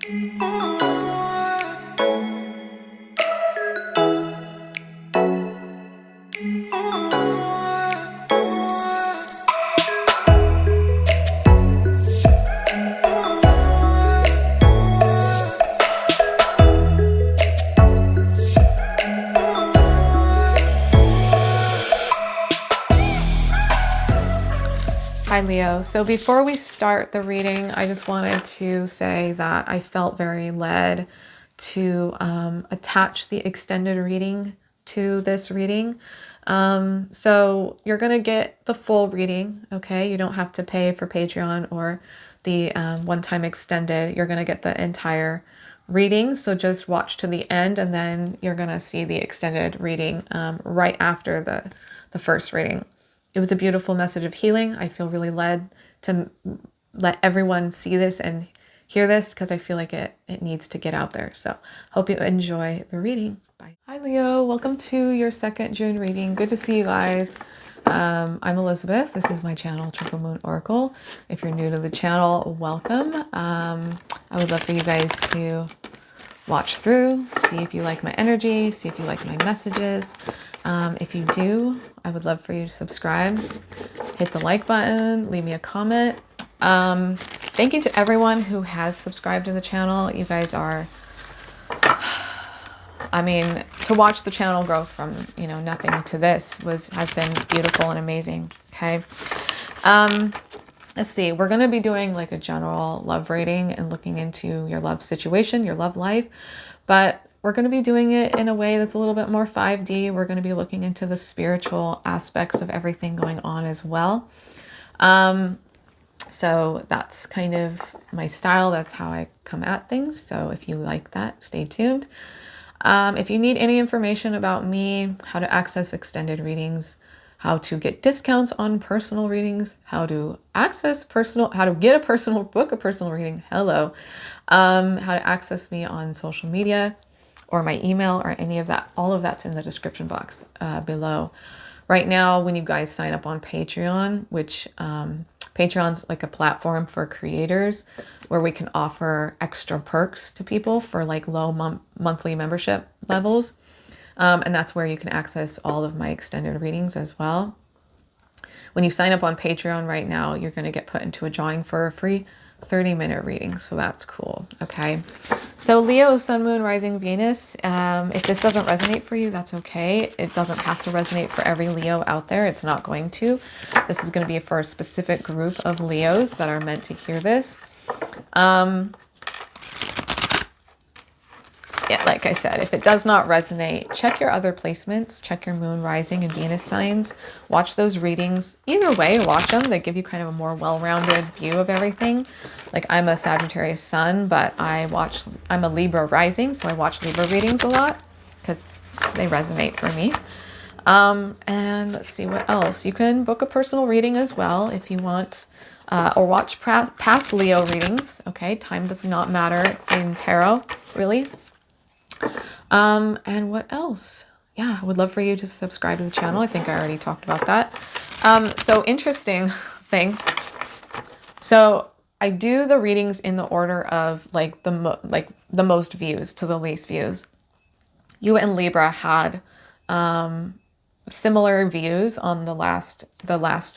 Hi Leo. So before we start the reading, I just wanted to say that I felt very led to attach the extended reading to this reading. So you're going to get the full reading, okay? You don't have to pay for Patreon or the one-time extended. You're going to get the entire reading. So just watch to the end and then you're going to see the extended reading right after the first reading. It was a beautiful message of healing. I feel really led to let everyone see this and hear this because I feel like it needs to get out there. So hope you enjoy the reading. Bye. Hi Leo, welcome to your second June reading. Good to see you guys. I'm Elizabeth. This is my channel, Triple Moon Oracle. If you're new to the channel, welcome. I would love for you guys to watch through, see if you like my energy, see if you like my messages. If you do, I would love for you to subscribe, hit the like button, leave me a comment. Thank you to everyone who has subscribed to the channel. You guys are, I mean, to watch the channel grow from, you know, nothing to this has been beautiful and amazing. Okay. Let's see, we're going to be doing like a general love reading and looking into your love situation, your love life, but we're going to be doing it in a way that's a little bit more 5D. We're going to be looking into the spiritual aspects of everything going on as well. So that's kind of my style. That's how I come at things. So if you like that, stay tuned. If you need any information about me, how to access extended readings, how to get discounts on personal readings, how to get a personal book, a personal reading, how to access me on social media or my email or any of that, all of that's in the description box below. Right now, when you guys sign up on Patreon, which Patreon's like a platform for creators where we can offer extra perks to people for like low monthly membership levels. And that's where you can access all of my extended readings as well. When you sign up on Patreon right now, you're going to get put into a drawing for a free 30-minute reading. So that's cool. Okay. So Leo, Sun, Moon, Rising, Venus. If this doesn't resonate for you, that's okay. It doesn't have to resonate for every Leo out there. It's not going to. This is going to be for a specific group of Leos that are meant to hear this. Yeah, like I said, if it does not resonate, check your other placements, check your moon, rising, and Venus signs. Watch those readings. Either way, watch them. They give you kind of a more well-rounded view of everything. Like I'm a Sagittarius sun, but I'm a Libra rising, so I watch Libra readings a lot because they resonate for me. And let's see what else. You can book a personal reading as well if you want, or watch past Leo readings. Okay, time does not matter in tarot, really. And what else? Yeah, I would love for you to subscribe to the channel. I think I already talked about that. So interesting thing. So I do the readings in the order of like the most views to the least views. You and Libra had similar views on the last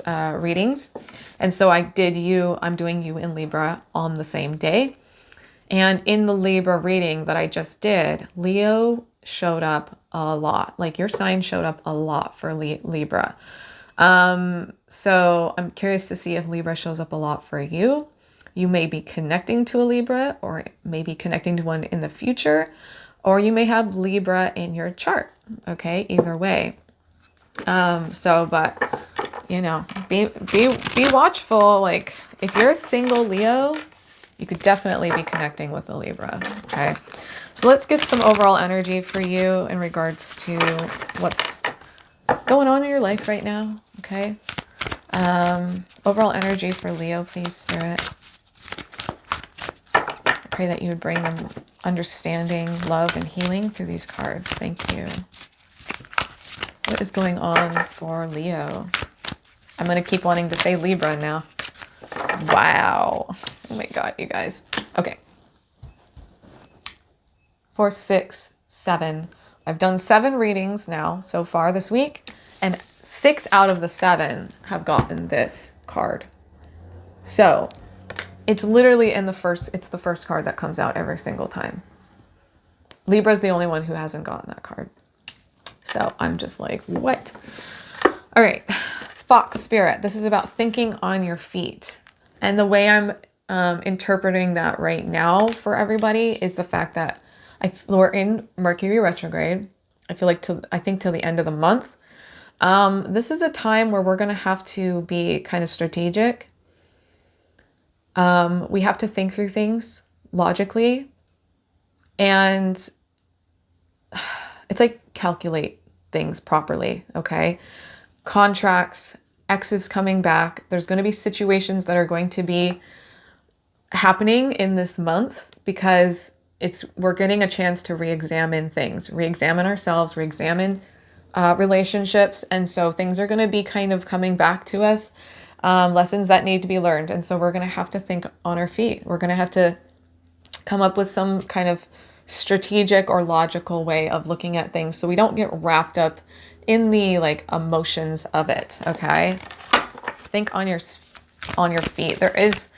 readings, and so I'm doing you and Libra on the same day. And in the Libra reading that I just did, Leo showed up a lot. Like your sign showed up a lot for Libra. So I'm curious to see if Libra shows up a lot for you. You may be connecting to a Libra or maybe connecting to one in the future, or you may have Libra in your chart. Okay, either way. But you know, be watchful. Like if you're a single Leo, you could definitely be connecting with a Libra, okay? So let's get some overall energy for you in regards to what's going on in your life right now, okay? Overall energy for Leo, please, Spirit. I pray that you would bring them understanding, love, and healing through these cards. Thank you. What is going on for Leo? I'm going to keep wanting to say Libra now. Wow. Oh my God, you guys. Okay. 4, 6, 7. I've done 7 readings now so far this week, and 6 out of the 7 have gotten this card. So it's literally it's the first card that comes out every single time. Libra's the only one who hasn't gotten that card. So I'm just like, what? All right, Fox Spirit. This is about thinking on your feet. And the way I'm interpreting that right now for everybody is the fact that we're in Mercury retrograde. I feel like I think till the end of the month. This is a time where we're going to have to be kind of strategic. We have to think through things logically, and it's like calculate things properly. Okay. Contracts, exes coming back. There's going to be situations that are going to be happening in this month because we're getting a chance to re-examine things, re-examine ourselves, re-examine relationships. And so things are going to be kind of coming back to us, lessons that need to be learned. And so we're going to have to think on our feet. We're going to have to come up with some kind of strategic or logical way of looking at things so we don't get wrapped up in the like emotions of it. Okay. Think on your feet. There is,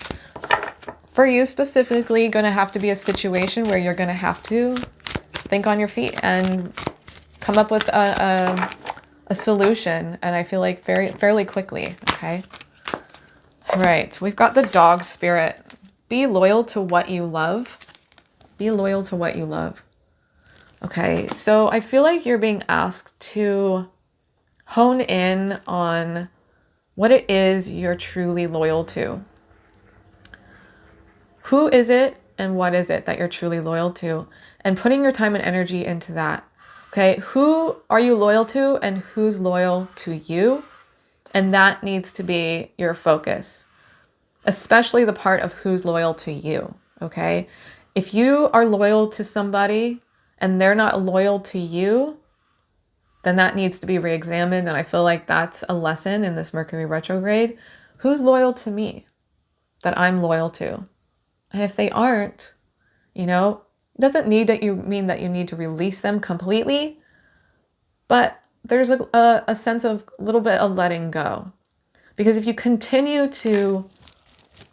for you specifically, going to have to be a situation where you're going to have to think on your feet and come up with a solution. And I feel like fairly quickly. Okay. All right. We've got the Dog Spirit. Be loyal to what you love. Be loyal to what you love. Okay. So I feel like you're being asked to hone in on what it is you're truly loyal to. Who is it and what is it that you're truly loyal to? And putting your time and energy into that. Okay, who are you loyal to and who's loyal to you? And that needs to be your focus, especially the part of who's loyal to you. Okay, if you are loyal to somebody and they're not loyal to you, then that needs to be re-examined. And I feel like that's a lesson in this Mercury retrograde. Who's loyal to me that I'm loyal to? And if they aren't, it doesn't mean that you need to release them completely, but there's a sense of a little bit of letting go. Because if you continue to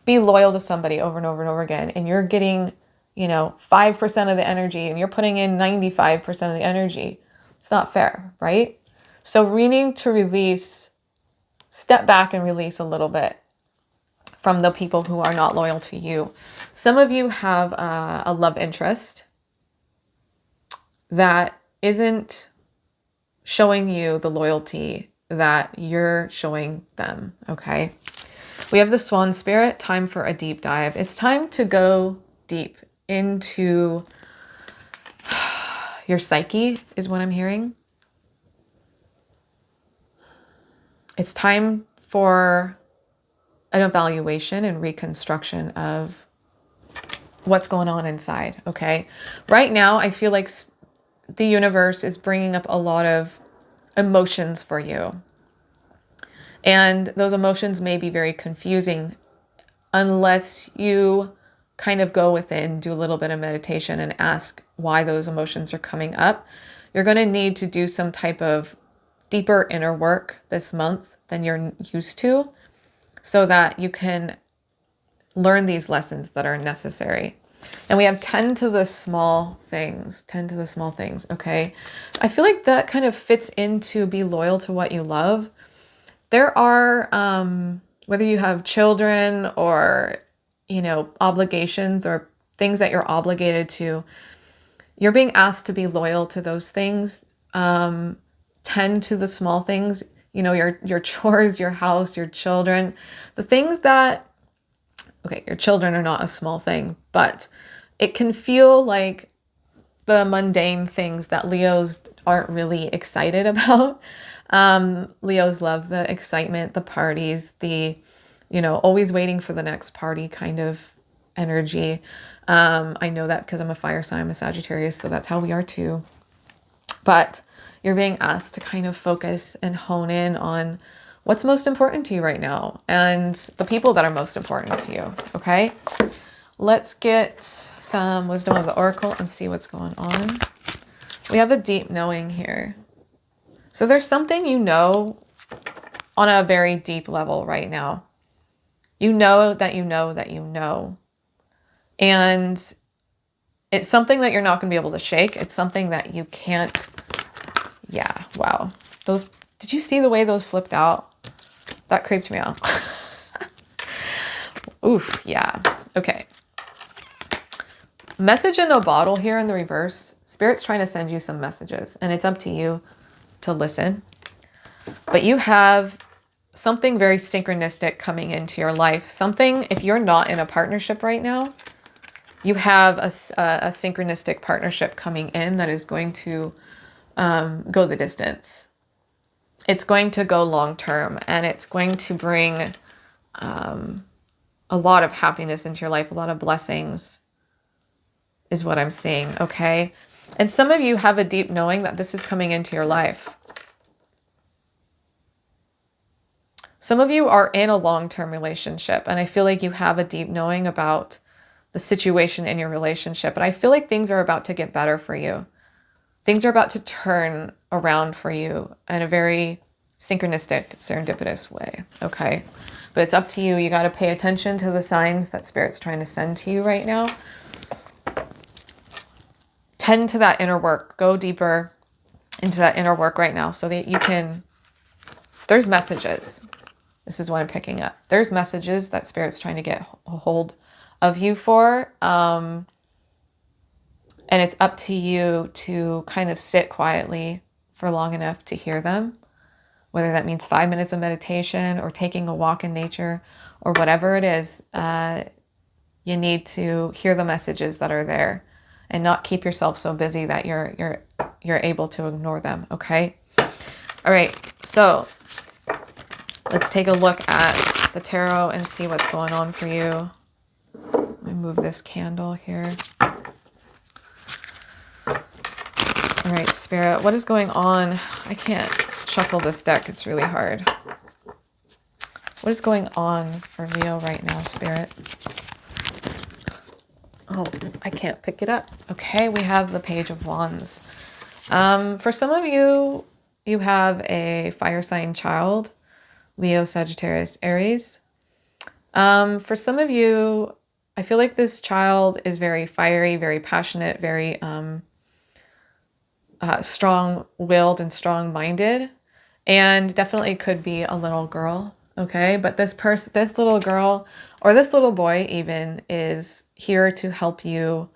be loyal to somebody over and over and over again, and you're getting, 5% of the energy and you're putting in 95% of the energy, it's not fair, right? So we need to step back and release a little bit from the people who are not loyal to you. Some of you have a love interest that isn't showing you the loyalty that you're showing them, okay? We have the Swan Spirit, time for a deep dive. It's time to go deep into your psyche, is what I'm hearing. It's time for an evaluation and reconstruction of what's going on inside, okay? Right now, I feel like the universe is bringing up a lot of emotions for you. And those emotions may be very confusing unless you kind of go within, do a little bit of meditation and ask why those emotions are coming up. You're going to need to do some type of deeper inner work this month than you're used to so that you can learn these lessons that are necessary. And we have tend to the small things, okay? I feel like that kind of fits into be loyal to what you love. There are, whether you have children or, obligations or things that you're obligated to, you're being asked to be loyal to those things. Tend to the small things, your chores, your house, your children, the things that, okay, your children are not a small thing, but it can feel like the mundane things that Leos aren't really excited about. Leos love the excitement, the parties, the, always waiting for the next party kind of energy. I know that because I'm a fire sign, I'm a Sagittarius, so that's how we are too. But you're being asked to kind of focus and hone in on what's most important to you right now and the people that are most important to you, okay? Let's get some wisdom of the oracle and see what's going on. We have a deep knowing here. So there's something you know on a very deep level right now. You know that you know that you know. And it's something that you're not going to be able to shake. It's something that you can't. Yeah, wow. Those, did you see the way those flipped out? That creeped me out. Oof, yeah. Okay. Message in a bottle here in the reverse. Spirit's trying to send you some messages, and it's up to you to listen. But you have something very synchronistic coming into your life. Something, if you're not in a partnership right now, you have a synchronistic partnership coming in that is going to go the distance. It's going to go long term, and it's going to bring a lot of happiness into your life, a lot of blessings is what I'm seeing, okay? And some of you have a deep knowing that this is coming into your life. Some of you are in a long-term relationship, and I feel like you have a deep knowing about the situation in your relationship, and I feel like things are about to get better for you. Things are about to turn around for you in a very synchronistic, serendipitous way, okay? But it's up to you. You got to pay attention to the signs that Spirit's trying to send to you right now. Tend to that inner work. Go deeper into that inner work right now so that you can... There's messages. This is what I'm picking up. There's messages that Spirit's trying to get a hold of you for. And it's up to you to kind of sit quietly for long enough to hear them. Whether that means 5 minutes of meditation or taking a walk in nature or whatever it is, you need to hear the messages that are there and not keep yourself so busy that you're able to ignore them, okay? All right, so let's take a look at the tarot and see what's going on for you. Let me move this candle here. All right, Spirit, what is going on? I can't shuffle this deck. It's really hard. What is going on for Leo right now, Spirit? Oh, I can't pick it up. Okay, we have the Page of Wands. For some of you, you have a fire sign child, Leo, Sagittarius, Aries. For some of you, I feel like this child is very fiery, very passionate, very strong-willed and strong-minded, and definitely could be a little girl. Okay, but this little girl, or this little boy even, is here to help you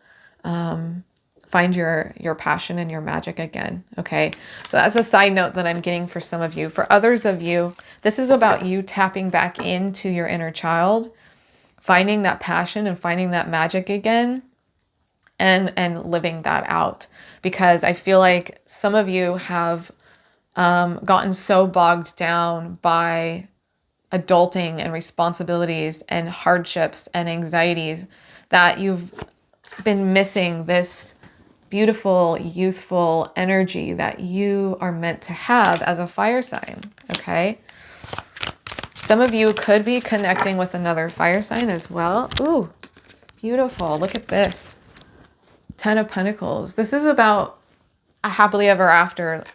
find your passion and your magic again. Okay, so that's a side note that I'm getting for some of you. For others of you, this is about you tapping back into your inner child, finding that passion and finding that magic again, and living that out. Because I feel like some of you have gotten so bogged down by adulting and responsibilities and hardships and anxieties that you've been missing this beautiful, youthful energy that you are meant to have as a fire sign, okay? Some of you could be connecting with another fire sign as well. Ooh, beautiful. Look at this. 10 of Pentacles. This is about a happily ever after,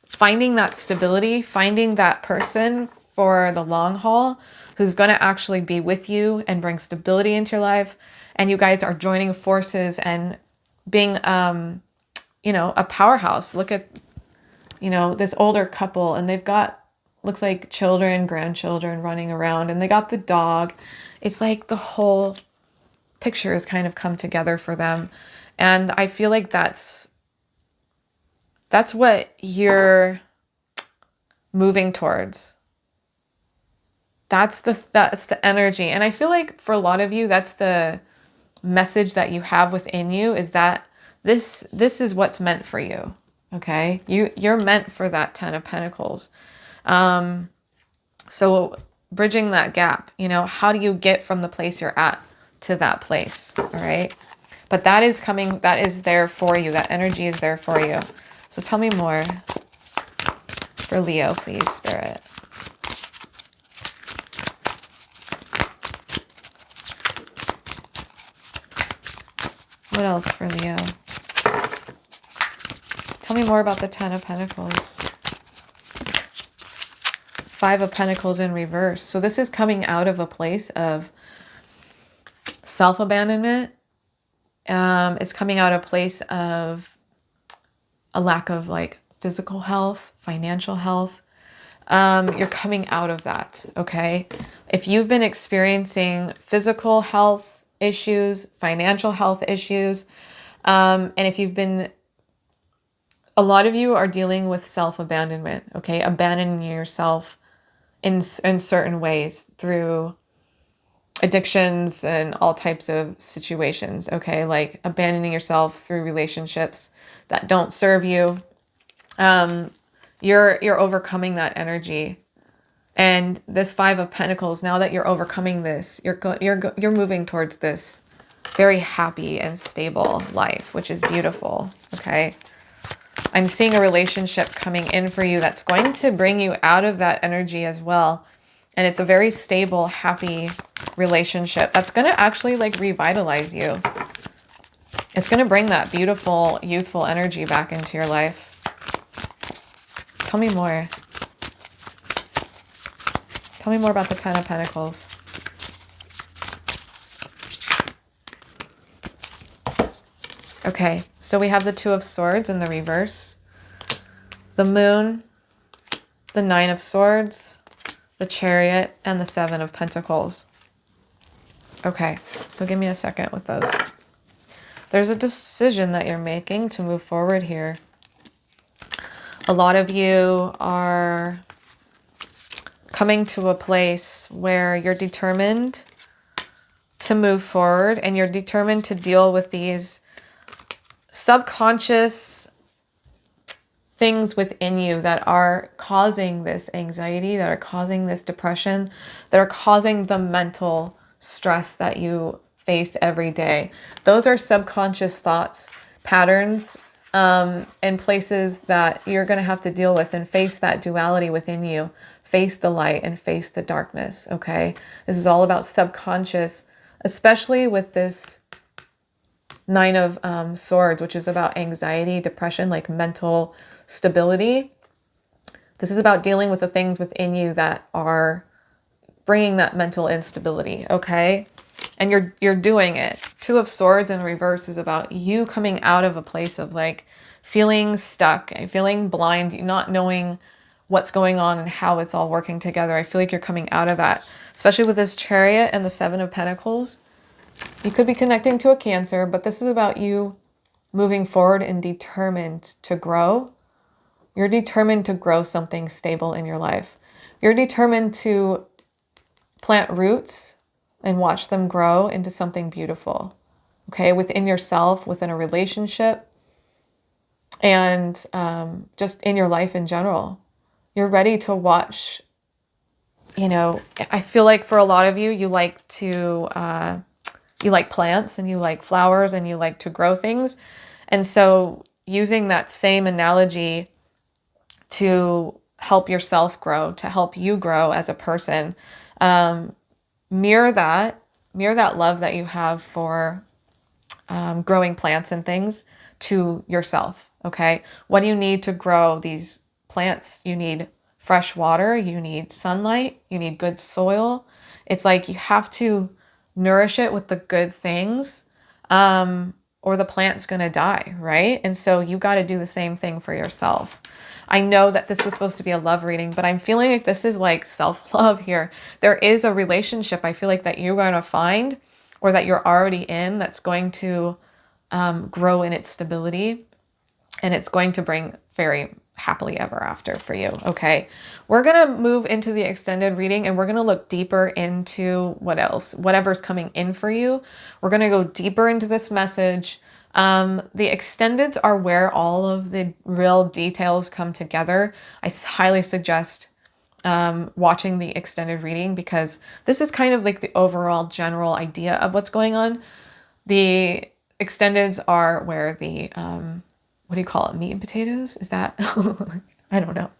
finding that stability, finding that person for the long haul who's going to actually be with you and bring stability into your life. And you guys are joining forces and being, you know, a powerhouse. Look at, you know, this older couple, and they've got, looks like children, grandchildren running around, and they got the dog. It's like the whole picture has kind of come together for them. And I feel like that's what you're moving towards. That's the energy. And I feel like for a lot of you, that's the message that you have within you, is that this is what's meant for you. Okay? You're meant for that 10 of Pentacles. So bridging that gap, you know, how do you get from the place you're at to that place? All right? But that is coming, that is there for you. That energy is there for you. So tell me more for Leo, please, Spirit. What else for Leo? Tell me more about the Ten of Pentacles. Five of Pentacles in reverse. So this is coming out of a place of self-abandonment. It's coming out of a place of a lack of like physical health, financial health. You're coming out of that, okay? If you've been experiencing physical health issues, financial health issues, and if you've been, a lot of you are dealing with self-abandonment, okay? Abandoning yourself in certain ways through addictions and all types of situations, okay? Like abandoning yourself through relationships that don't serve you. You're overcoming that energy. And this Five of Pentacles, now that you're overcoming this, you're moving towards this very happy and stable life, which is beautiful, okay? I'm seeing a relationship coming in for you that's going to bring you out of that energy as well. And it's a very stable, happy relationship that's going to actually like revitalize you. It's going to bring that beautiful, youthful energy back into your life. Tell me more. Tell me more about the Ten of Pentacles. Okay, so we have the Two of Swords in the reverse, the Moon, the Nine of Swords, the Chariot, and the Seven of Pentacles. Okay, so give me a second with those. There's a decision that you're making to move forward here. A lot of you are coming to a place where you're determined to move forward and you're determined to deal with these subconscious things within you that are causing this anxiety, that are causing this depression, that are causing the mental stress that you face every day. Those are subconscious thoughts, patterns, and places that you're going to have to deal with and face that duality within you. Face the light and face the darkness, okay? This is all about subconscious, especially with this Nine of Swords, which is about anxiety, depression, like mental stability. This is about dealing with the things within you that are bringing that mental instability, okay? And you're doing it. Two of Swords in reverse is about you coming out of a place of like feeling stuck and feeling blind, not knowing what's going on and how it's all working together. I feel like you're coming out of that, especially with this Chariot and the Seven of Pentacles. You could be connecting to a Cancer, but this is about you moving forward and determined to grow. You're determined to grow something stable in your life. You're determined to plant roots and watch them grow into something beautiful, okay? Within yourself, within a relationship, and just in your life in general. You're ready to watch, you know, I feel like for a lot of you, you like to... you like plants and you like flowers and you like to grow things. And so using that same analogy to help yourself grow, to help you grow as a person, mirror that love that you have for growing plants and things to yourself, okay? What do you need to grow these plants? You need fresh water, you need sunlight, you need good soil. It's like you have to nourish it with the good things, or the plant's gonna die, right? And so you got to do the same thing for yourself. I know that this was supposed to be a love reading, but I'm feeling like this is like self-love here. There is a relationship I feel like that you're going to find, or that you're already in, that's going to grow in its stability, and it's going to bring very happily ever after for you, okay? We're going to move into the extended reading and we're going to look deeper into what else, whatever's coming in for you. We're going to go deeper into this message. The extendeds are where all of the real details come together. I highly suggest watching the extended reading because this is kind of like the overall general idea of what's going on. The extendeds are where the, what do you call it? Meat and potatoes? Is that I don't know.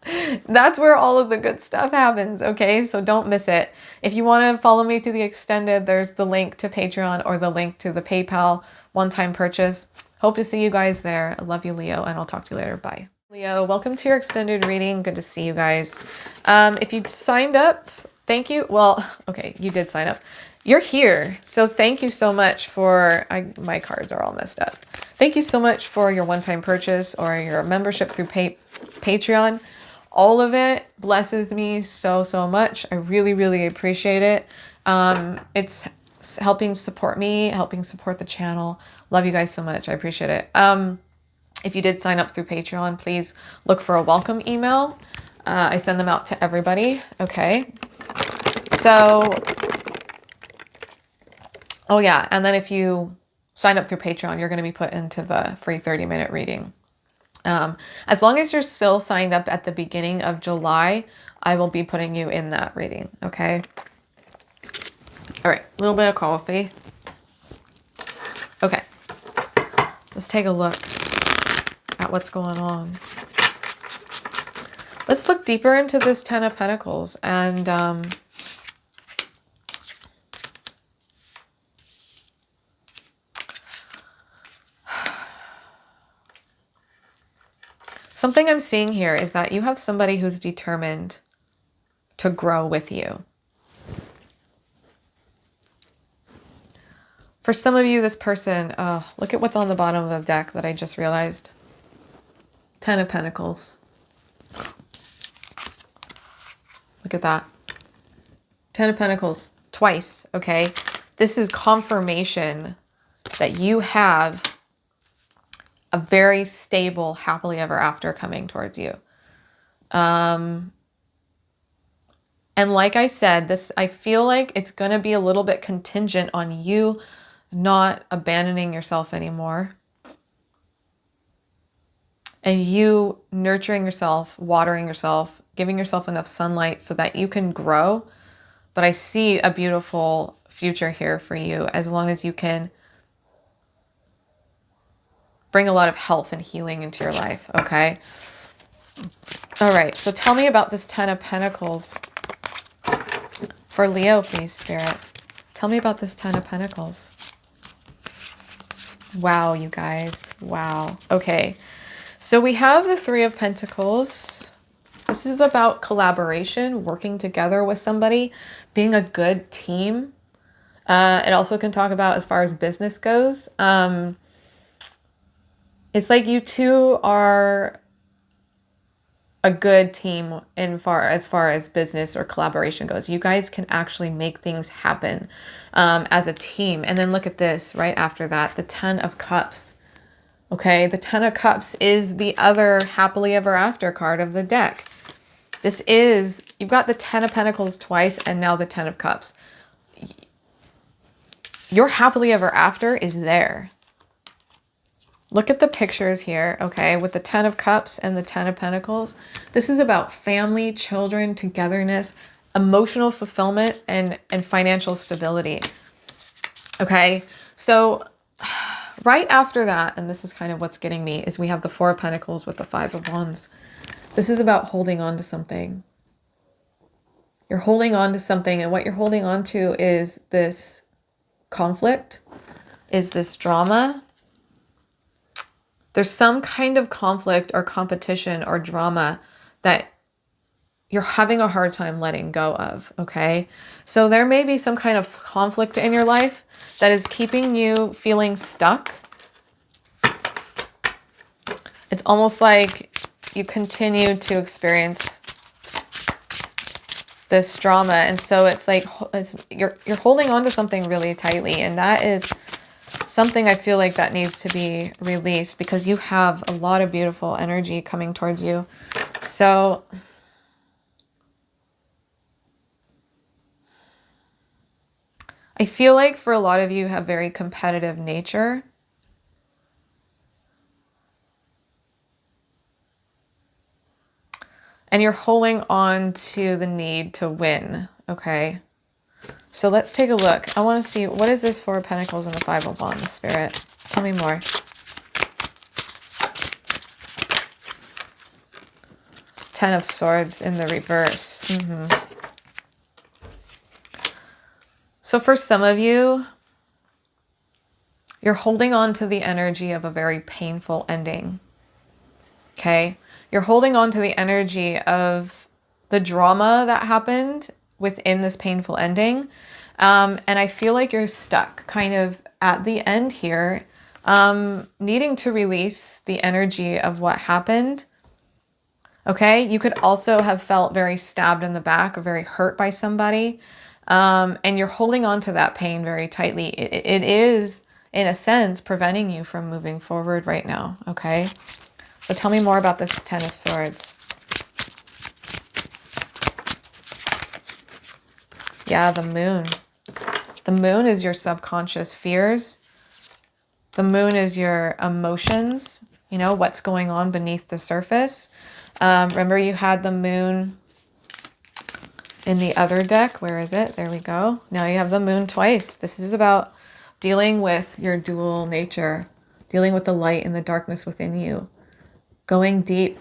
That's where all of the good stuff happens, okay? So don't miss it. If you want to follow me to the extended, there's the link to Patreon or the link to the PayPal one-time purchase. Hope to see you guys there. I love you, Leo, and I'll talk to you later. Bye. Leo, welcome to your extended reading. Good to see you guys. If you signed up, thank you. Well, okay, you did sign up. You're here. So thank you so much for, my cards are all messed up. Thank you so much for your one-time purchase or your membership through Patreon. All of it blesses me so, so much. I really, really appreciate it. It's helping support me, helping support the channel. Love you guys so much. I appreciate it. If you did sign up through Patreon, please look for a welcome email. I send them out to everybody. Okay. So, oh yeah. And then if you sign up through Patreon, you're going to be put into the free 30-minute reading. As long as you're still signed up at the beginning of July, I will be putting you in that reading. Okay. All right. A little bit of coffee. Okay. Let's take a look at what's going on. Let's look deeper into this Ten of Pentacles and something I'm seeing here is that you have somebody who's determined to grow with you. For some of you, this person, look at what's on the bottom of the deck that I just realized. Ten of Pentacles. Look at that. Ten of Pentacles twice, okay? This is confirmation that you have a very stable, happily ever after coming towards you. And like I said, I feel like it's going to be a little bit contingent on you not abandoning yourself anymore. And you nurturing yourself, watering yourself, giving yourself enough sunlight so that you can grow. But I see a beautiful future here for you as long as you can bring a lot of health and healing into your life, okay? All right, so tell me about this Ten of Pentacles. For Leo, please, Spirit. Tell me about this Ten of Pentacles. Wow, you guys. Wow. Okay. So we have the Three of Pentacles. This is about collaboration, working together with somebody, being a good team. It also can talk about as far as business goes. It's like you two are a good team as far as business or collaboration goes. You guys can actually make things happen as a team. And then look at this right after that, the Ten of Cups. Okay, the Ten of Cups is the other happily ever after card of the deck. This is, you've got the Ten of Pentacles twice and now the Ten of Cups. Your happily ever after is there. Look at the pictures here, okay, with the Ten of Cups and the Ten of Pentacles. This is about family, children, togetherness, emotional fulfillment, and financial stability. Okay, so right after that, and this is kind of what's getting me, is we have the Four of Pentacles with the Five of Wands. This is about holding on to something. You're holding on to something, and what you're holding on to is this conflict, is this drama. There's some kind of conflict or competition or drama that you're having a hard time letting go of, okay? So there may be some kind of conflict in your life that is keeping you feeling stuck. It's almost like you continue to experience this drama. And so it's like you're holding on to something really tightly, and that is something I feel like that needs to be released because you have a lot of beautiful energy coming towards you. So I feel like for a lot of you have very competitive nature. And you're holding on to the need to win, okay? So let's take a look. I want to see, what is this Four of Pentacles and the Five of Wands, Spirit? Tell me more. Ten of Swords in the reverse. So for some of you, you're holding on to the energy of a very painful ending. Okay? You're holding on to the energy of the drama that happened within this painful ending. And I feel like you're stuck kind of at the end here, needing to release the energy of what happened. Okay? You could also have felt very stabbed in the back or very hurt by somebody. And you're holding on to that pain very tightly. It is, in a sense, preventing you from moving forward right now. Okay? So tell me more about this Ten of Swords. Yeah, the Moon. The Moon is your subconscious fears. The Moon is your emotions, you know, what's going on beneath the surface. Remember you had the Moon in the other deck. Where is it? There we go. Now you have the Moon twice. This is about dealing with your dual nature, dealing with the light and the darkness within you, going deep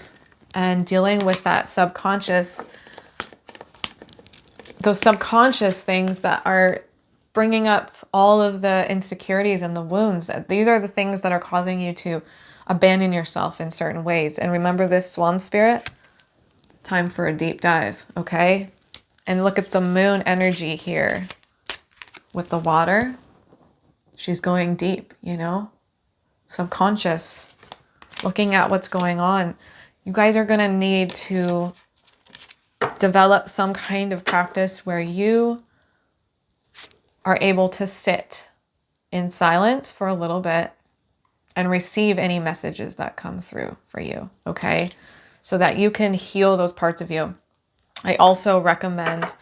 and dealing with that subconscious, those subconscious things that are bringing up all of the insecurities and the wounds. These are the things that are causing you to abandon yourself in certain ways. And remember this, Swan Spirit, time for a deep dive, okay? And look at the Moon energy here with the water. She's going deep, you know, subconscious, looking at what's going on. You guys are going to need to develop some kind of practice where you are able to sit in silence for a little bit and receive any messages that come through for you, okay? So that you can heal those parts of you. I also recommend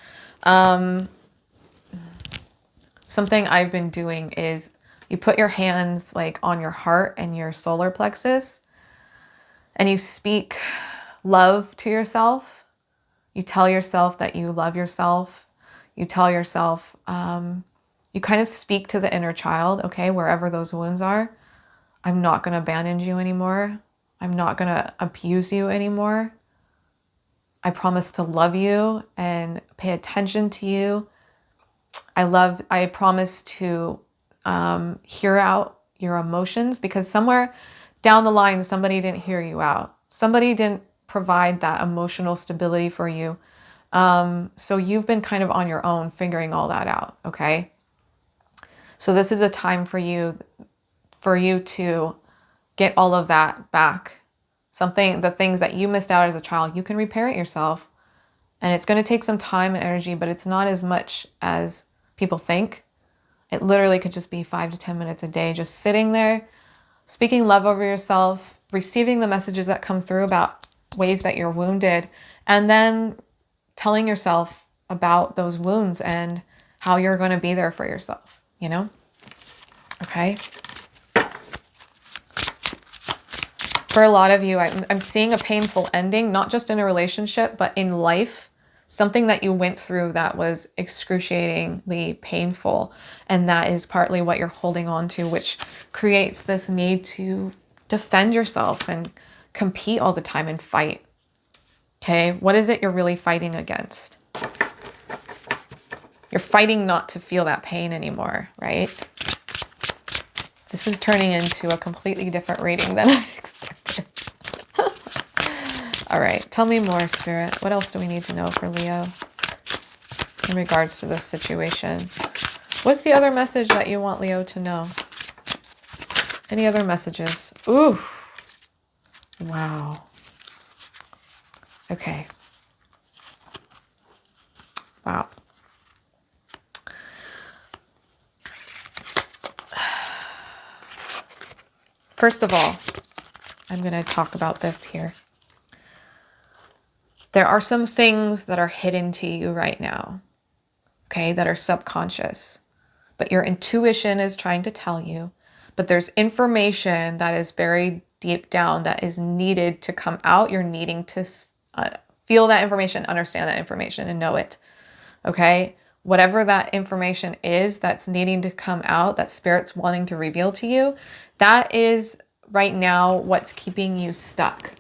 something I've been doing is you put your hands like on your heart and your solar plexus and you speak love to yourself. You tell yourself that you love yourself. You tell yourself, you kind of speak to the inner child, okay, wherever those wounds are. I'm not going to abandon you anymore. I'm not going to abuse you anymore. I promise to love you and pay attention to you. I promise to hear out your emotions, because somewhere down the line, somebody didn't hear you out. Somebody didn't provide that emotional stability for you. So you've been kind of on your own figuring all that out, okay? So this is a time for you to get all of that back. The things that you missed out as a child, you can repair it yourself. And it's going to take some time and energy, but it's not as much as people think. It literally could just be 5 to 10 minutes a day, just sitting there, speaking love over yourself, receiving the messages that come through about ways that you're wounded, and then telling yourself about those wounds and how you're going to be there for yourself, you know? Okay. For a lot of you, I'm seeing a painful ending, not just in a relationship, but in life. Something that you went through that was excruciatingly painful. And that is partly what you're holding on to, which creates this need to defend yourself and compete all the time and fight. Okay, what is it you're really fighting against? You're fighting not to feel that pain anymore, right? This is turning into a completely different reading than I expected. All right, tell me more, Spirit. What else do we need to know for Leo in regards to this situation? What's the other message that you want Leo to know? Any other messages? Ooh. Wow. Okay. Wow. First of all, I'm going to talk about this here. There are some things that are hidden to you right now, okay, that are subconscious, but your intuition is trying to tell you, but there's information that is buried deep down that is needed to come out. You're needing to feel that information, understand that information, and know it, okay? Whatever that information is that's needing to come out, that Spirit's wanting to reveal to you, that is right now what's keeping you stuck.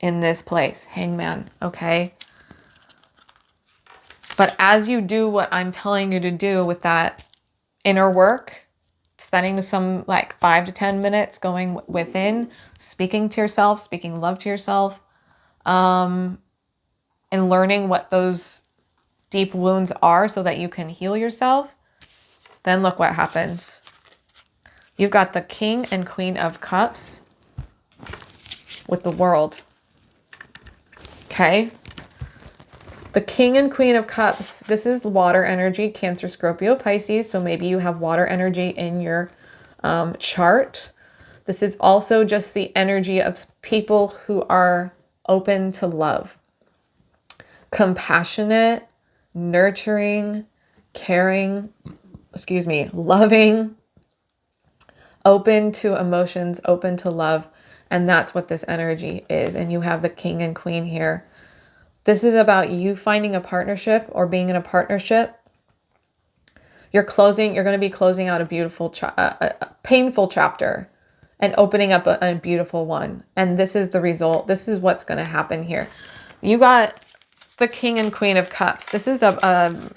in this place, Hangman, okay? But as you do what I'm telling you to do with that inner work, spending some like 5 to 10 minutes going within, speaking to yourself, speaking love to yourself, and learning what those deep wounds are so that you can heal yourself, then look what happens. You've got the King and Queen of Cups with the World. Okay? The King and Queen of Cups, this is water energy, Cancer, Scorpio, Pisces. So maybe you have water energy in your chart. This is also just the energy of people who are open to love, compassionate, nurturing, caring, loving, open to emotions, open to love. And that's what this energy is. And you have the King and Queen here. This is about you finding a partnership or being in a partnership. You're going to be closing out a beautiful, a painful chapter and opening up a beautiful one. And this is the result. This is what's going to happen here. You got the King and Queen of Cups. This is a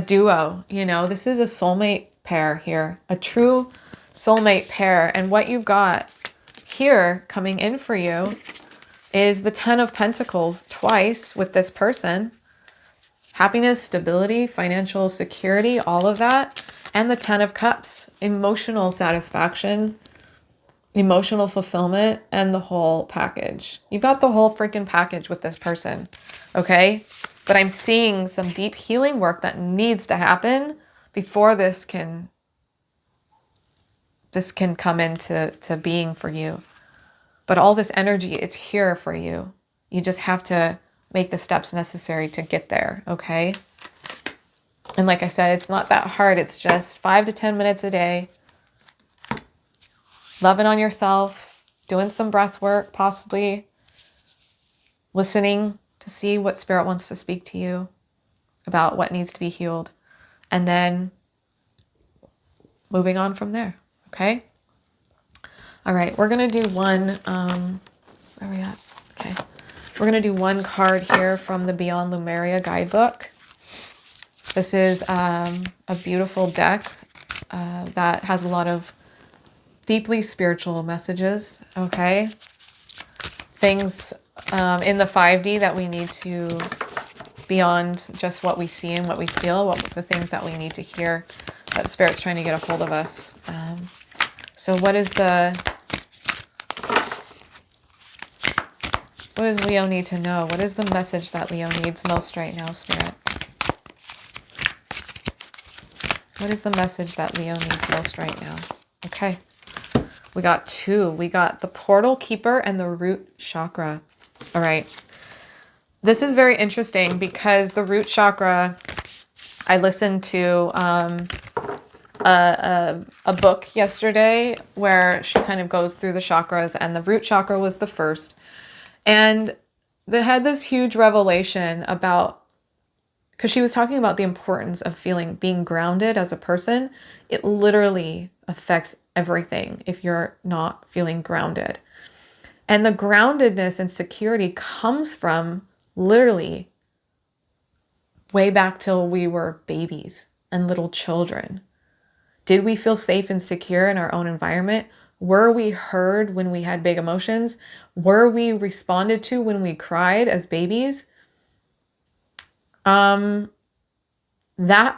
duo, you know, this is a soulmate pair here, a true soulmate pair. And what you've got here coming in for you is the Ten of Pentacles twice with this person. Happiness, stability, financial security, all of that. And the Ten of Cups, emotional satisfaction, emotional fulfillment, and the whole package. You've got the whole freaking package with this person, okay? But I'm seeing some deep healing work that needs to happen before this can come into being for you. But all this energy, it's here for you. You just have to make the steps necessary to get there, okay? And like I said, it's not that hard. It's just 5 to 10 minutes a day. Loving on yourself, doing some breath work, possibly listening to see what spirit wants to speak to you about what needs to be healed. And then moving on from there, okay? All right, we're going to do one, where are we at? Okay. We're going to do one card here from the Beyond Lemuria guidebook. This is a beautiful deck that has a lot of deeply spiritual messages, okay? Things in the 5D that we need to, beyond just what we see and what we feel, the things that we need to hear, that Spirit's trying to get a hold of us. So what does Leo need to know? What is the message that Leo needs most right now, Spirit? What is the message that Leo needs most right now? Okay. We got 2. We got the Portal Keeper and the Root Chakra. All right. This is very interesting because the root chakra, I listened to a book yesterday where she kind of goes through the chakras, and the root chakra was the first. And they had this huge revelation about, because she was talking about the importance of being grounded as a person. It literally affects everything if you're not feeling grounded. And the groundedness and security comes from literally way back till we were babies and little children. Did we feel safe and secure in our own environment? Were we heard when we had big emotions? Were we responded to when we cried as babies? That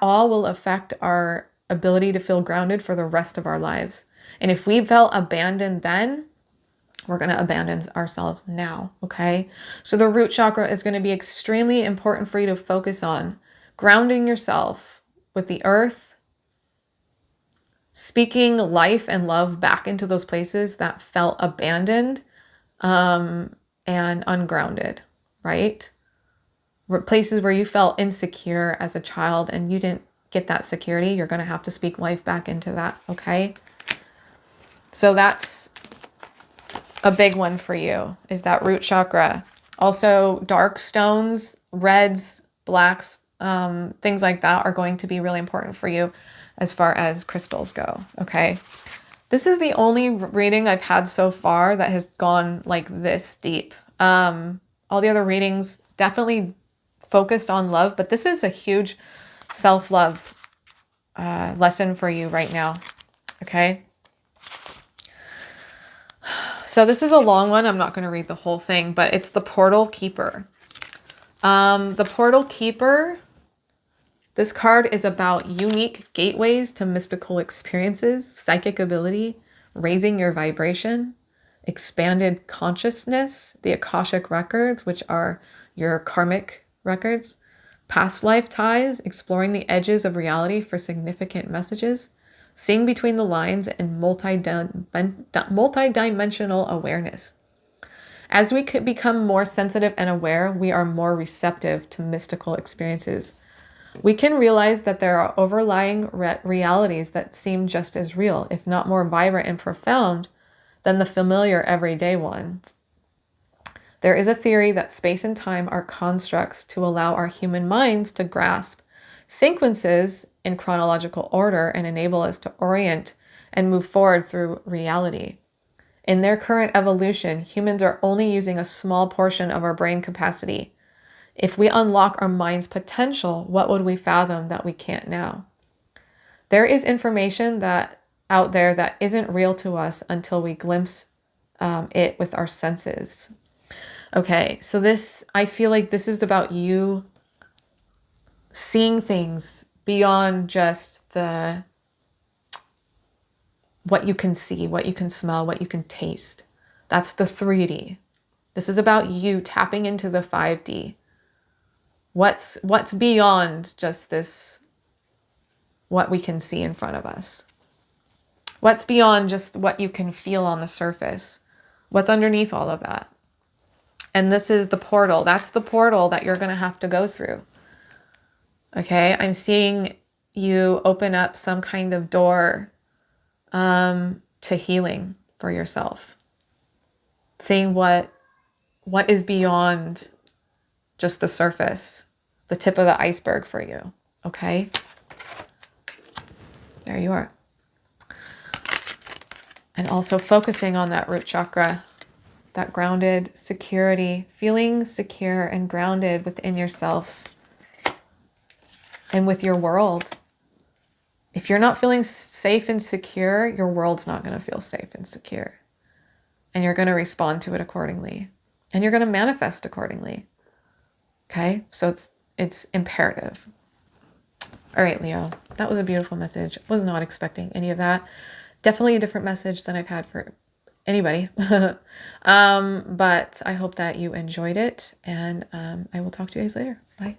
all will affect our ability to feel grounded for the rest of our lives. And if we felt abandoned then, we're going to abandon ourselves now, okay? So the root chakra is going to be extremely important for you to focus on. Grounding yourself with the earth, speaking life and love back into those places that felt abandoned and ungrounded, right? Places where you felt insecure as a child and you didn't get that security, you're going to have to speak life back into that, okay? So that's a big one for you, is that root chakra. Also, dark stones, reds, blacks, things like that are going to be really important for you as far as crystals go, okay? This is the only reading I've had so far that has gone like this deep. All the other readings definitely focused on love, but this is a huge self-love lesson for you right now. Okay. So this is a long one. I'm not going to read the whole thing, but it's the Portal Keeper. The Portal Keeper, this card is about unique gateways to mystical experiences, psychic ability, raising your vibration, expanded consciousness, the Akashic records, which are your karmic records, past life ties, exploring the edges of reality for significant messages, seeing between the lines, and multidimensional awareness. As we could become more sensitive and aware, we are more receptive to mystical experiences. We can realize that there are overlying realities that seem just as real, if not more vibrant and profound, than the familiar everyday one. There is a theory that space and time are constructs to allow our human minds to grasp sequences in chronological order and enable us to orient and move forward through reality. In their current evolution, humans are only using a small portion of our brain capacity. If we unlock our mind's potential, what would we fathom that we can't now? There is information that out there that isn't real to us until we glimpse it with our senses. Okay, so this, I feel like this is about you seeing things beyond just what you can see, what you can smell, what you can taste. That's the 3D. This is about you tapping into the 5D. What's beyond just this, what we can see in front of us? What's beyond just what you can feel on the surface? What's underneath all of that? And this is the portal. That's the portal that you're going to have to go through. Okay, I'm seeing you open up some kind of door to healing for yourself. Seeing what is beyond just the surface, the tip of the iceberg for you. Okay, there you are. And also focusing on that root chakra, that grounded security, feeling secure and grounded within yourself and with your world. If you're not feeling safe and secure, your world's not going to feel safe and secure. And you're going to respond to it accordingly. And you're going to manifest accordingly. Okay? So it's imperative. All right, Leo. That was a beautiful message. Was not expecting any of that. Definitely a different message than I've had for anybody. But I hope that you enjoyed it. And I will talk to you guys later. Bye.